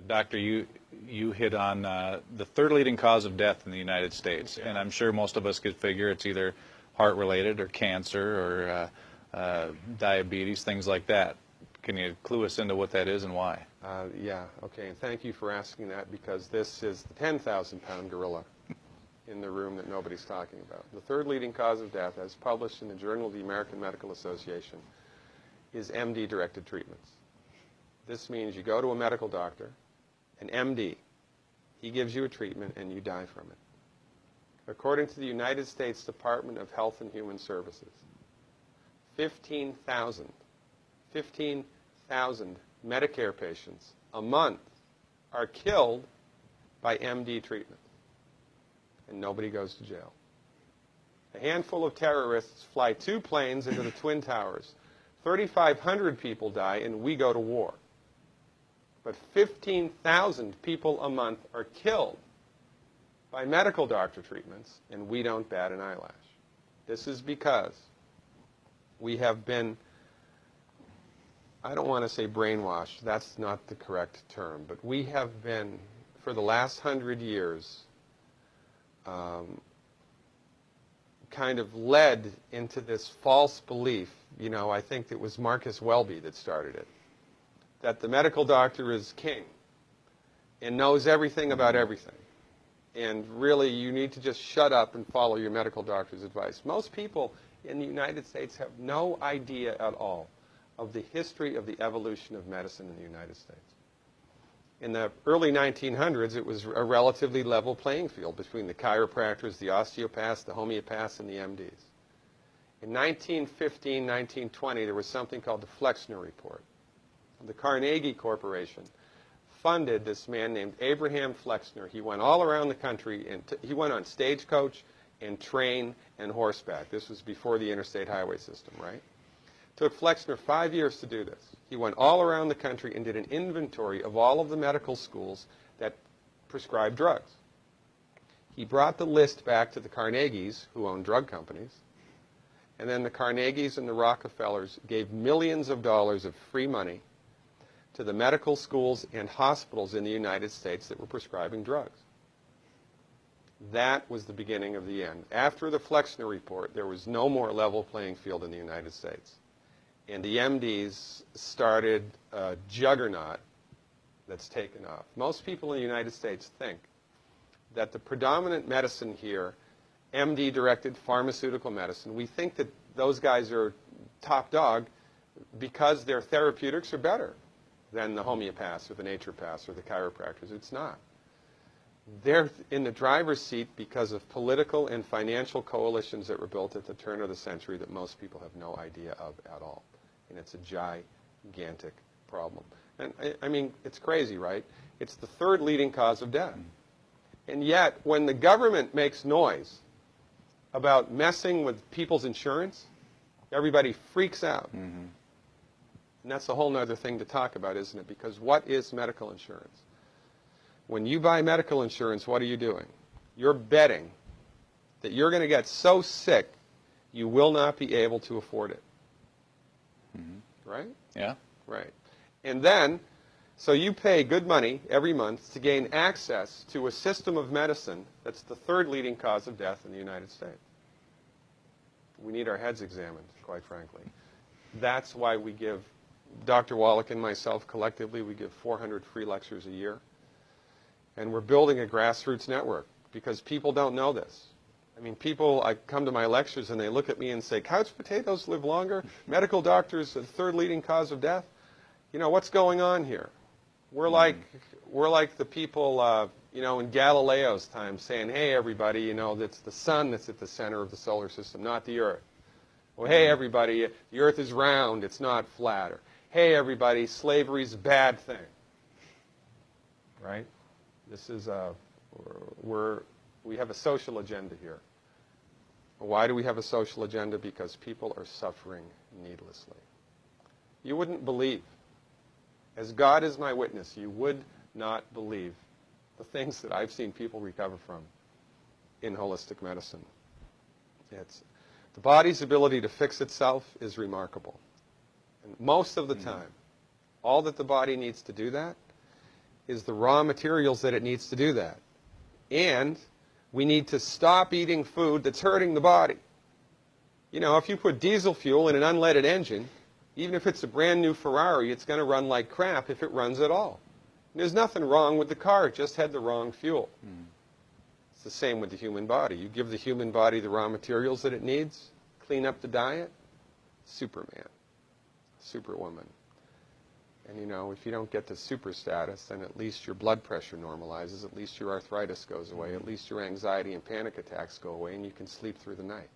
Doctor, you hit on the third leading cause of death in the United States, and I'm sure most of us could figure it's either heart-related or cancer or diabetes, things like that. Can you clue us into what that is and why? Yeah, okay, and thank you for asking that, because this is the 10,000-pound gorilla in the room that nobody's talking about. The third leading cause of death, as published in the Journal of the American Medical Association, is MD-directed treatments. This means you go to a medical doctor, an MD. He gives you a treatment and you die from it. According to the United States Department of Health and Human Services, 15,000 Medicare patients a month are killed by MD treatment, and nobody goes to jail. A handful of terrorists fly 2 planes into the Twin Towers. 3,500 people die, and we go to war. But 15,000 people a month are killed by medical doctor treatments, and we don't bat an eyelash. This is because we have been, I don't want to say brainwashed, that's not the correct term, but we have been, for the last 100 years, kind of led into this false belief. You know, I think it was Marcus Welby that started it, that the medical doctor is king and knows everything about everything. And really, you need to just shut up and follow your medical doctor's advice. Most people in the United States have no idea at all of the history of the evolution of medicine in the United States. In the early 1900s, it was a relatively level playing field between the chiropractors, the osteopaths, the homeopaths, and the MDs. In 1915, 1920, there was something called the Flexner Report. The Carnegie Corporation funded this man named Abraham Flexner. He went all around the country, and he went on stagecoach and train and horseback. This was before the interstate highway system, right? It took Flexner 5 years to do this. He went all around the country and did an inventory of all of the medical schools that prescribed drugs. He brought the list back to the Carnegies, who owned drug companies, and then the Carnegies and the Rockefellers gave millions of dollars of free money to the medical schools and hospitals in the United States that were prescribing drugs. That was the beginning of the end. After the Flexner Report, there was no more level playing field in the United States. And the MDs started a juggernaut that's taken off. Most people in the United States think that the predominant medicine here, MD-directed pharmaceutical medicine, we think that those guys are top dog because their therapeutics are better than the homeopaths or the naturopaths or the chiropractors. It's not. They're in the driver's seat because of political and financial coalitions that were built at the turn of the century that most people have no idea of at all. And it's a gigantic problem. And I mean, it's crazy, right? It's the third leading cause of death. And yet, when the government makes noise about messing with people's insurance, everybody freaks out. Mm-hmm. And that's a whole other thing to talk about, isn't it? Because what is medical insurance? When you buy medical insurance, what are you doing? You're betting that you're going to get so sick you will not be able to afford it. Mm-hmm. Right? Yeah. Right. And then, so you pay good money every month to gain access to a system of medicine that's the third leading cause of death in the United States. We need our heads examined, quite frankly. That's why we give, Dr. Wallach and myself collectively, we give 400 free lectures a year. And we're building a grassroots network because people don't know this. I mean, people, I come to my lectures and they look at me and say, couch potatoes live longer? Medical doctors are the third leading cause of death? You know, what's going on here? We're like the people, you know, in Galileo's time saying, hey, everybody, you know, it's the sun that's at the center of the solar system, not the earth. Well, hey, everybody, the earth is round, it's not flat. Or, hey, everybody, slavery's a bad thing. Right? This is we have a social agenda here. Why do we have a social agenda? Because people are suffering needlessly. You wouldn't believe, as God is my witness, you would not believe the things that I've seen people recover from in holistic medicine. The body's ability to fix itself is remarkable. And most of the time, all that the body needs to do that is the raw materials that it needs to do that. And we need to stop eating food that's hurting the body. You know, if you put diesel fuel in an unleaded engine, even if it's a brand new Ferrari, it's going to run like crap if it runs at all. And there's nothing wrong with the car, it just had the wrong fuel. It's the same with the human body. You give the human body the raw materials that it needs, clean up the diet, Superman, Superwoman. And you know, if you don't get to super status, then at least your blood pressure normalizes, at least your arthritis goes away, at least your anxiety and panic attacks go away, and you can sleep through the night.